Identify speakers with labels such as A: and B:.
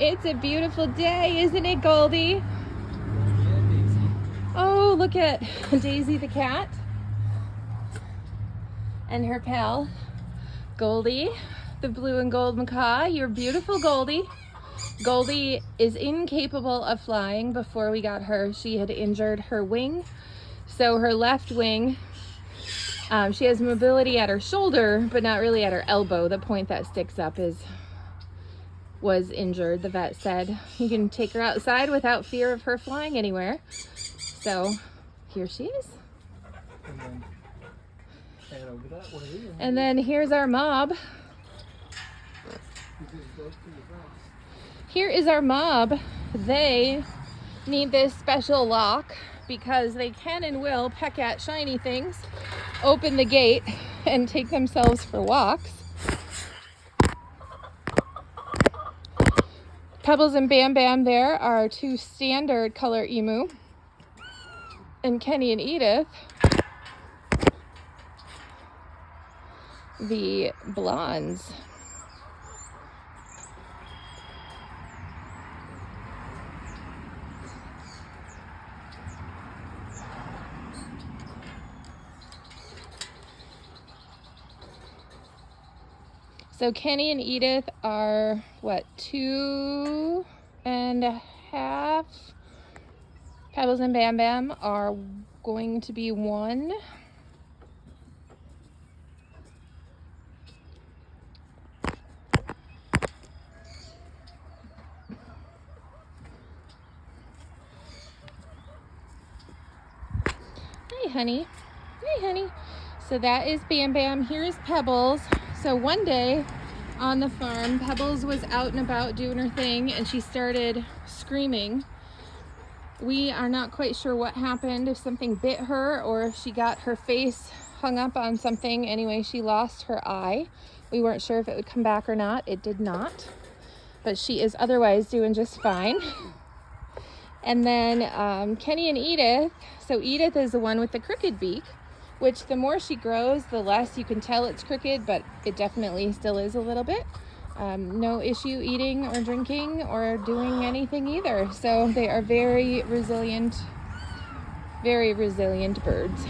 A: It's a beautiful day, isn't it, Goldie? Oh, look at Daisy the cat and her pal, Goldie, the blue and gold macaw. You're beautiful, Goldie. Goldie is incapable of flying. Before we got her, she had injured her wing. So her left wing, she has mobility at her shoulder, but not really at her elbow. The point that sticks up was injured. The vet said you can take her outside without fear of her flying anywhere. So here she is. And then here's our mob. Here is our mob. They need this special lock because they can and will peck at shiny things, open the gate, and take themselves for walks. Pebbles and Bam Bam there are two standard color emu. And Kenny and Edith, the blondes. So Kenny and Edith are, what, 2.5? Pebbles and Bam Bam are going to be 1. Hi, honey. Hi, honey. So that is Bam Bam. Here's Pebbles. So one day on the farm, Pebbles was out and about doing her thing, and she started screaming. We are not quite sure what happened, if something bit her or if she got her face hung up on something. Anyway, she lost her eye. We weren't sure if it would come back or not. It did not, but she is otherwise doing just fine. And then Kenny and Edith. So Edith is the one with the crooked beak, which the more she grows, the less you can tell it's crooked, but it definitely still is a little bit. No issue eating or drinking or doing anything either. So they are very resilient birds.